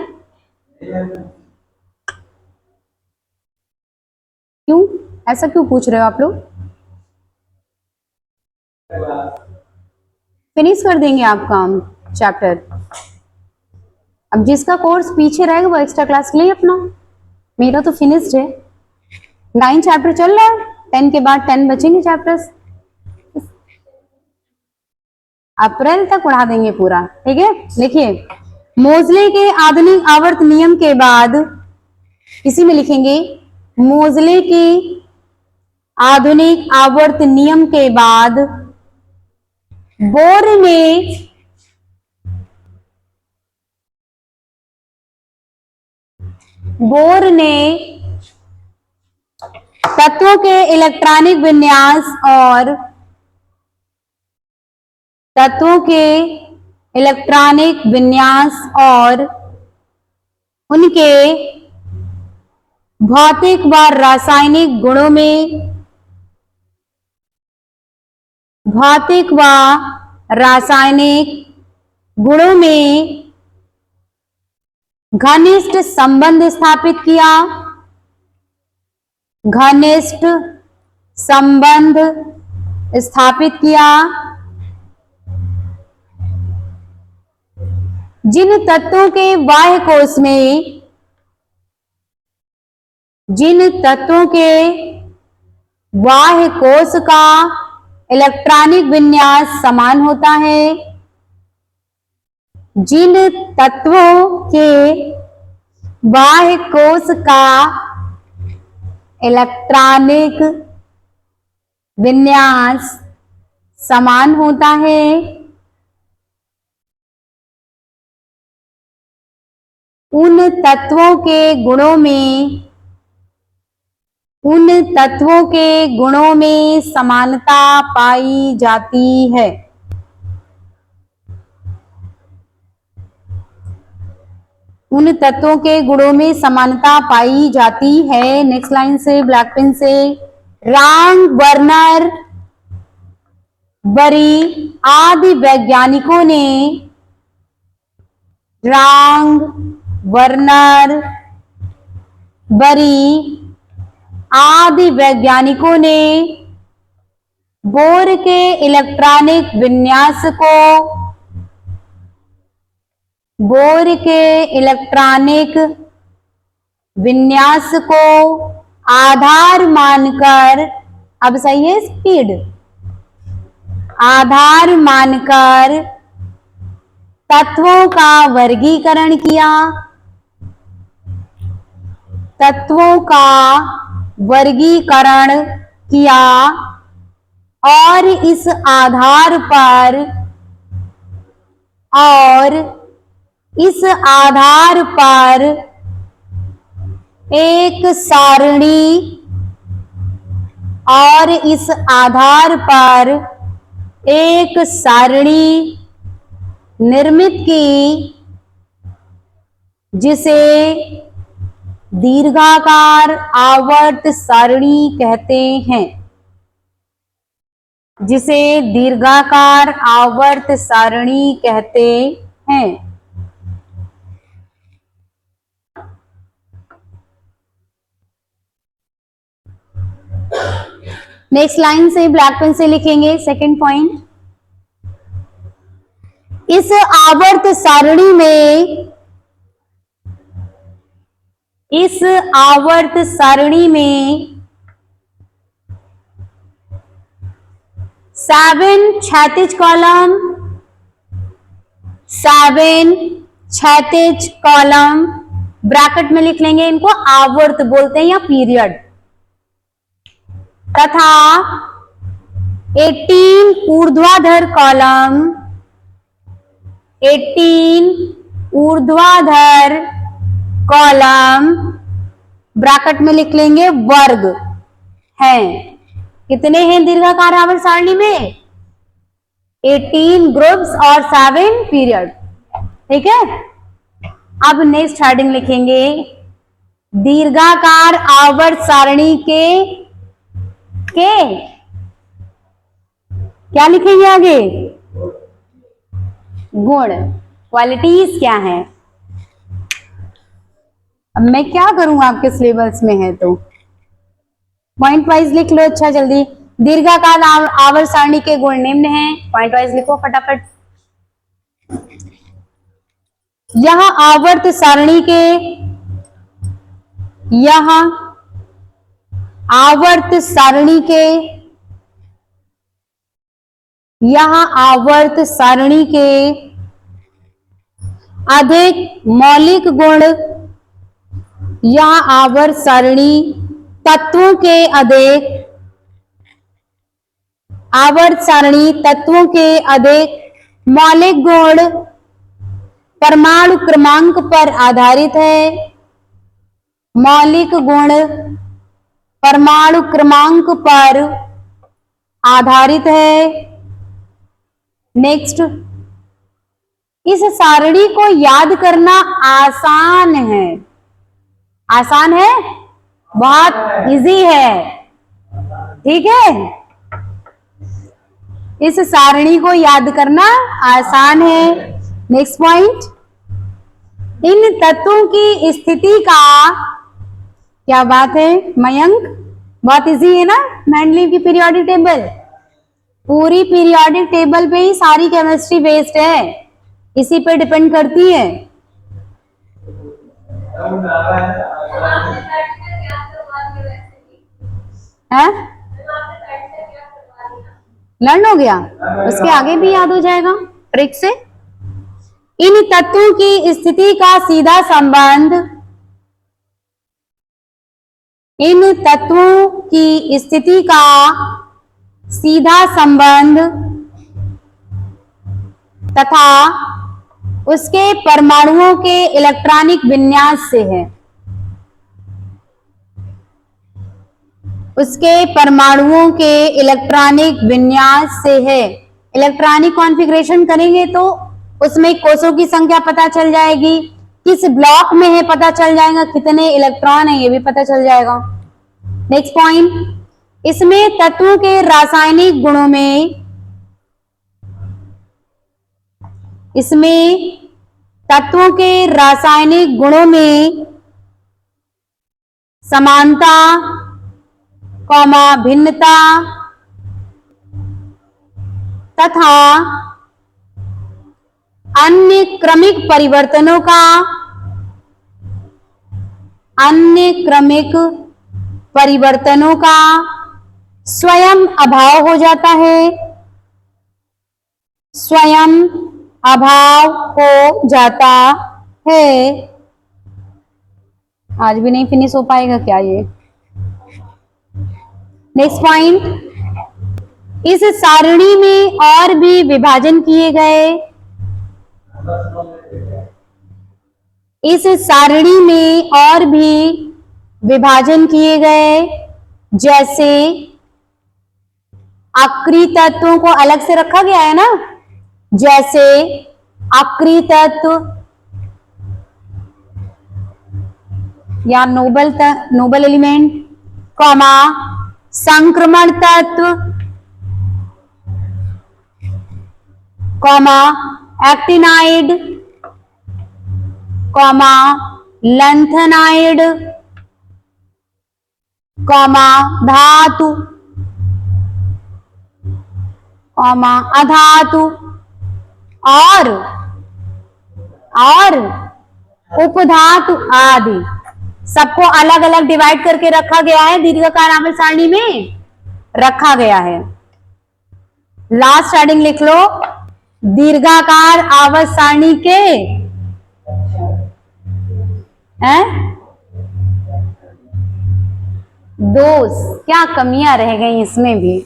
क्यों, ऐसा क्यों पूछ रहे हो आप लोग? फिनिश कर देंगे आप काम चैप्टर। अब जिसका कोर्स पीछे रहेगा वो एक्स्ट्रा क्लास ले अपना, मेरा तो फिनिश्ड है। 9 चैप्टर चल रहा है, 10 के बाद 10 बचेंगे चैप्टर्स, अप्रैल तक पढ़ा देंगे पूरा, ठीक है। लिखिए, मोजले के आधुनिक आवर्त नियम के बाद, इसी में लिखेंगे, मोजले के आधुनिक आवर्त नियम के बाद बोर ने तत्वों के इलेक्ट्रॉनिक विन्यास और उनके भौतिक व रासायनिक गुणों में घनिष्ठ संबंध स्थापित किया। जिन तत्वों के बाह्य कोश का इलेक्ट्रॉनिक विन्यास समान होता है, जिन तत्वों के बाह्य कोश का इलेक्ट्रॉनिक विन्यास समान होता है, उन तत्वों के गुणों में समानता पाई जाती है। उन तत्वों के गुणों में समानता पाई जाती है। नेक्स्ट लाइन से ब्लैक पेन से, रांग, वर्नर, बरी आदि वैज्ञानिकों ने, रांग, वर्नर, बरी आदि वैज्ञानिकों ने बोर के इलेक्ट्रॉनिक विन्यास को, बोर के इलेक्ट्रॉनिक विन्यास को आधार मानकर, अब सही है स्पीड, आधार मानकर तत्वों का वर्गीकरण किया, तत्वों का वर्गीकरण किया और इस आधार पर, और इस आधार पर एक सारणी, और इस आधार पर एक सारणी निर्मित की जिसे दीर्घाकार आवर्त सारणी कहते हैं, जिसे दीर्घाकार आवर्त सारणी कहते हैं। नेक्स्ट लाइन से ब्लैक पेन से लिखेंगे सेकंड पॉइंट, इस आवर्त सारणी में, इस आवर्त सारणी में 7 क्षैतिज कॉलम, 7 क्षैतिज कॉलम, ब्रैकेट में लिख लेंगे, इनको आवर्त बोलते हैं या पीरियड, तथा 18 ऊर्ध्वाधर कॉलम, 18 ऊर्ध्वाधर कॉलम, ब्रैकेट में लिख लेंगे वर्ग हैं। कितने हैं दीर्घाकार आवर्त सारणी में? 18 ग्रुप्स और 7 पीरियड। ठीक है, अब नेक्स्ट हेडिंग लिखेंगे, दीर्घाकार आवर्त सारणी के क्या लिखेंगे आगे? गुण, क्वालिटीज क्या है। अब मैं क्या करूं, आपके सिलेबस में है तो पॉइंट वाइज लिख लो। अच्छा जल्दी, दीर्घाकार आवर्त सारणी के गुण निम्न हैं, पॉइंट वाइज लिखो फटाफट। यह आवर्त सारणी के, यह आवर्त सारणी के, यह आवर्त सारणी के अधिक मौलिक गुण, यह आवर्त सारणी तत्वों के अधिक, आवर्त सारणी तत्वों के अधिक मौलिक गुण परमाणु क्रमांक पर आधारित है। मौलिक गुण परमाणु क्रमांक पर आधारित है। नेक्स्ट, इस सारणी को याद करना आसान है। आसान है, बहुत इजी है। ठीक है, इस सारणी को याद करना आसान है। नेक्स्ट पॉइंट, इन तत्वों की स्थिति का, क्या बात है मयंक, बहुत इजी है ना। मेंडलीव की पीरियोडिक टेबल, पूरी पीरियोडिक टेबल पे ही सारी केमिस्ट्री बेस्ड है, इसी पे डिपेंड करती है। लर्न हो गया, उसके आगे भी याद हो जाएगा ट्रिक से। इन तत्वों की स्थिति का सीधा संबंध, इन तत्वों की स्थिति का सीधा संबंध तथा उसके परमाणुओं के इलेक्ट्रॉनिक विन्यास से है। उसके परमाणुओं के इलेक्ट्रॉनिक विन्यास से है। इलेक्ट्रॉनिक कॉन्फ़िगरेशन करेंगे तो उसमें कोषों की संख्या पता चल जाएगी, किस ब्लॉक में है पता चल जाएगा, कितने इलेक्ट्रॉन है ये भी पता चल जाएगा। नेक्स्ट पॉइंट, इसमें तत्वों के रासायनिक गुणों में, इसमें तत्वों के रासायनिक गुणों में समानता, कॉमा भिन्नता तथा अन्य क्रमिक परिवर्तनों का, अन्य क्रमिक परिवर्तनों का स्वयं अभाव हो जाता है, स्वयं अभाव हो जाता है। आज भी नहीं फिनिश हो पाएगा क्या ये? नेक्स्ट पॉइंट, इस सारणी में और भी विभाजन किए गए, इस सारणी में और भी विभाजन किए गए, जैसे अक्रिय तत्वों को अलग से रखा गया है ना, जैसे अक्रिय तत्व या नोबल एलिमेंट, कॉमा संक्रमण तत्व, comma actinide, comma lanthanide, comma धातु, कॉमा अधातु और उपधातु आदि सबको अलग अलग डिवाइड करके रखा गया है, दीर्घाकार आवर्त सारणी में रखा गया है। लास्ट हेडिंग लिख लो, दीर्घाकार आवर्त सारणी के दोष, क्या कमियां रह गई इसमें भी।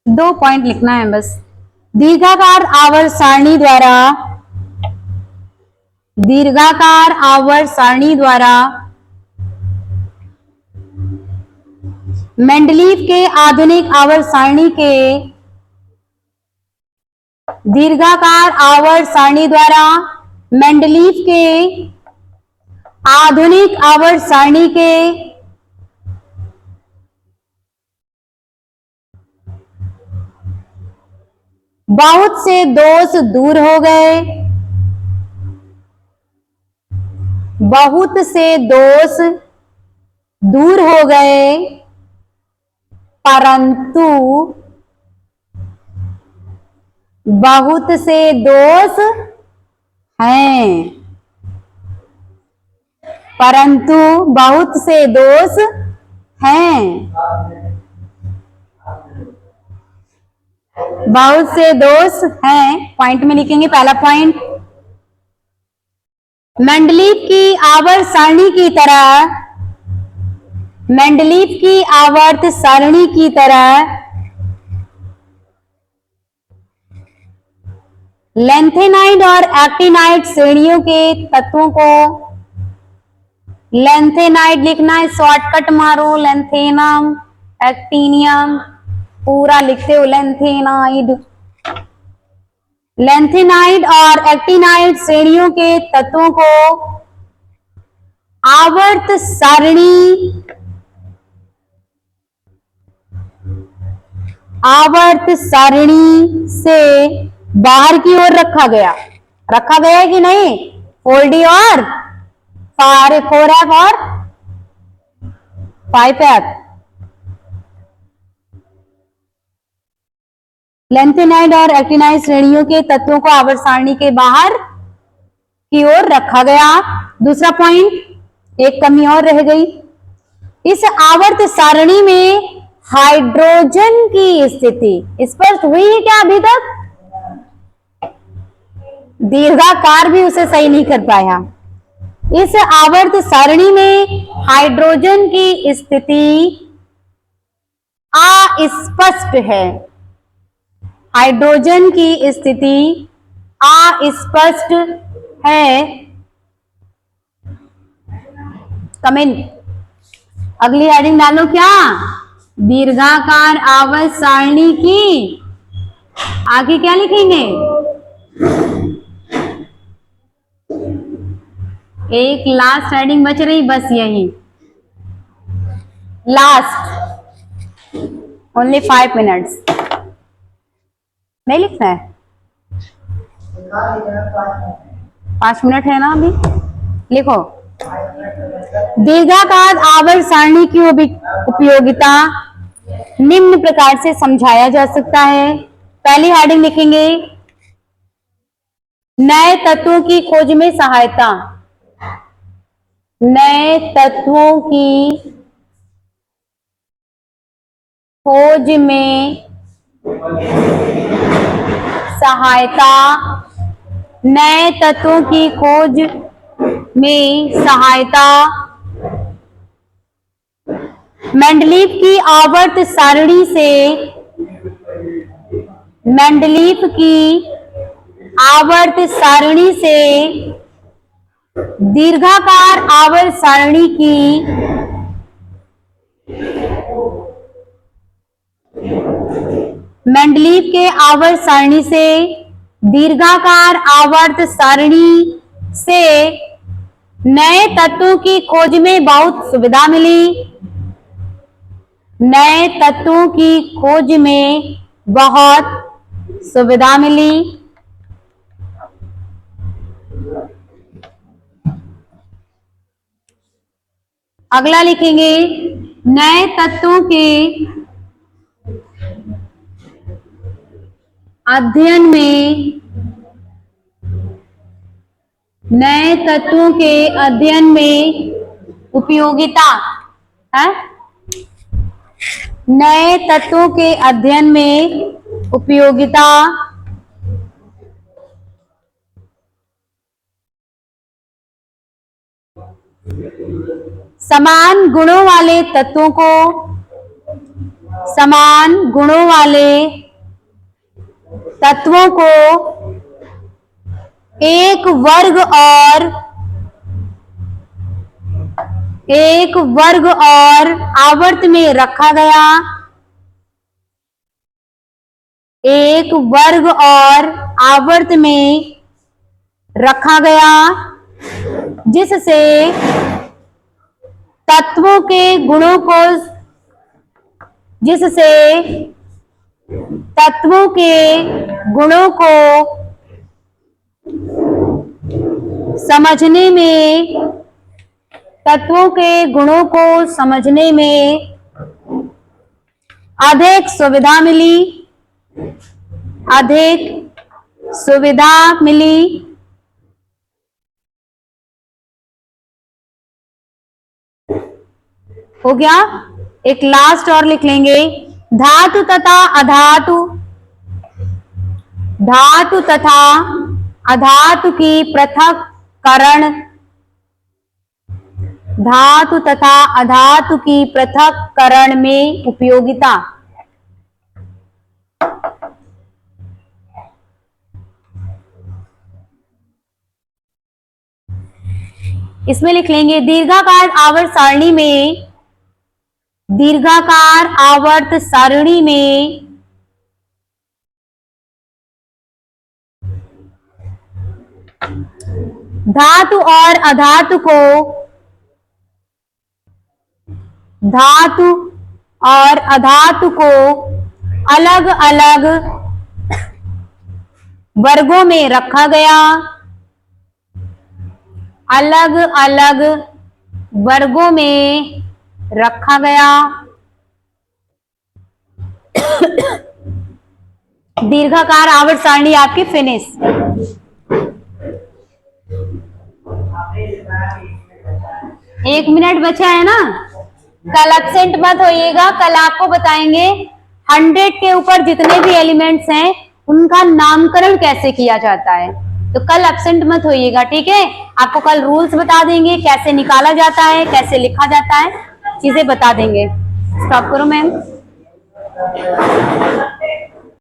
दो पॉइंट लिखना है बस। दीर्घाकार आवर्त सारणी द्वारा, दीर्घाकार आवर्त सारणी द्वारा मेंडलीव के आधुनिक आवर्त सारणी के, दीर्घाकार आवर्त सारणी द्वारा मेंडलीव के आधुनिक आवर्त सारणी के बहुत से दोष दूर हो गए, बहुत से दोष दूर हो गए, परंतु बहुत से दोष हैं, परंतु बहुत से दोष हैं, बहुत से दोष हैं। पॉइंट में लिखेंगे। पहला पॉइंट, मेंडलीव की आवर्त सारणी की तरह, मेंडलीव की आवर्त सारणी की तरह लैंथेनाइड और एक्टिनाइड श्रेणियों के तत्वों को, लैंथेनाइड लिखना है, शॉर्टकट मारो, लैंथेनम, एक्टिनियम, पूरा लिखते हो लैंथेनाइड। लैंथेनाइड और एक्टिनाइड श्रेणियों के तत्वों को आवर्त सारणी, आवर्त सारणी से बाहर की ओर रखा गया, रखा गया है कि नहीं? 4D और 4F और 5F। लैंथेनाइड और एक्टिनाइड श्रेणियों के तत्वों को आवर्त सारणी के बाहर की ओर रखा गया। दूसरा पॉइंट, एक कमी और रह गई, इस आवर्त सारणी में हाइड्रोजन की स्थिति स्पष्ट हुई है क्या अभी तक? दीर्घाकार भी उसे सही नहीं कर पाया। इस आवर्त सारणी में हाइड्रोजन की स्थिति अस्पष्ट है, हाइड्रोजन की स्थिति अस्पष्ट है। कमेंट, अगली हेडिंग डालो क्या? दीर्घाकार आवर्त सारणी की आगे क्या लिखेंगे? एक लास्ट हेडिंग बच रही, बस यही लास्ट। Only 5 minutes. नहीं लिखना है? 5 मिनट है ना अभी। लिखो, दीर्घाकार आवर्त सारणी की उपयोगिता निम्न प्रकार से समझाया जा सकता है। पहली हेडिंग लिखेंगे, नए तत्वों की खोज में सहायता। नए तत्वों की खोज में सहायता। नए तत्वों की खोज में सहायता। मेंडलीव की आवर्त सारणी से, मेंडलीव की आवर्त सारणी से दीर्घाकार आवर्त सारणी की मेंडलीव के आवर्त सारणी से दीर्घाकार आवर्त सारणी से नए तत्वों की खोज में बहुत सुविधा मिली। नए तत्वों की खोज में बहुत सुविधा मिली। अगला लिखेंगे, नए तत्वों के अध्ययन में, नए तत्वों के अध्ययन में उपयोगिता है। नए तत्वों के अध्ययन में उपयोगिता। समान गुणों वाले तत्वों को, समान गुणों वाले तत्वों को एक वर्ग और आवर्त में रखा गया। एक वर्ग और आवर्त में रखा गया, जिससे तत्वों के गुणों को, जिससे तत्वों के गुणों को समझने में, तत्वों के गुणों को समझने में अधिक सुविधा मिली। अधिक सुविधा मिली। हो गया। एक लास्ट और लिख लेंगे, धातु तथा अधातु, धातु तथा अधातु की पृथक्करण, धातु तथा अधातु की पृथक्करण में उपयोगिता। इसमें लिख लेंगे, दीर्घाकार आवर्त सारणी में, दीर्घाकार आवर्त सारणी में धातु और अधातु को, धातु और अधातु को अलग अलग वर्गों में रखा गया। अलग अलग वर्गों में रखा गया। दीर्घाकार आवर्त सारणी आपकी फिनिश। एक मिनट बचा है ना। कल एब्सेंट मत होइएगा। कल आपको बताएंगे 100 के ऊपर जितने भी एलिमेंट्स हैं उनका नामकरण कैसे किया जाता है। तो कल एब्सेंट मत होइएगा, ठीक है। आपको कल रूल्स बता देंगे, कैसे निकाला जाता है, कैसे लिखा जाता है, चीजें बता देंगे। स्टॉप करो मैम।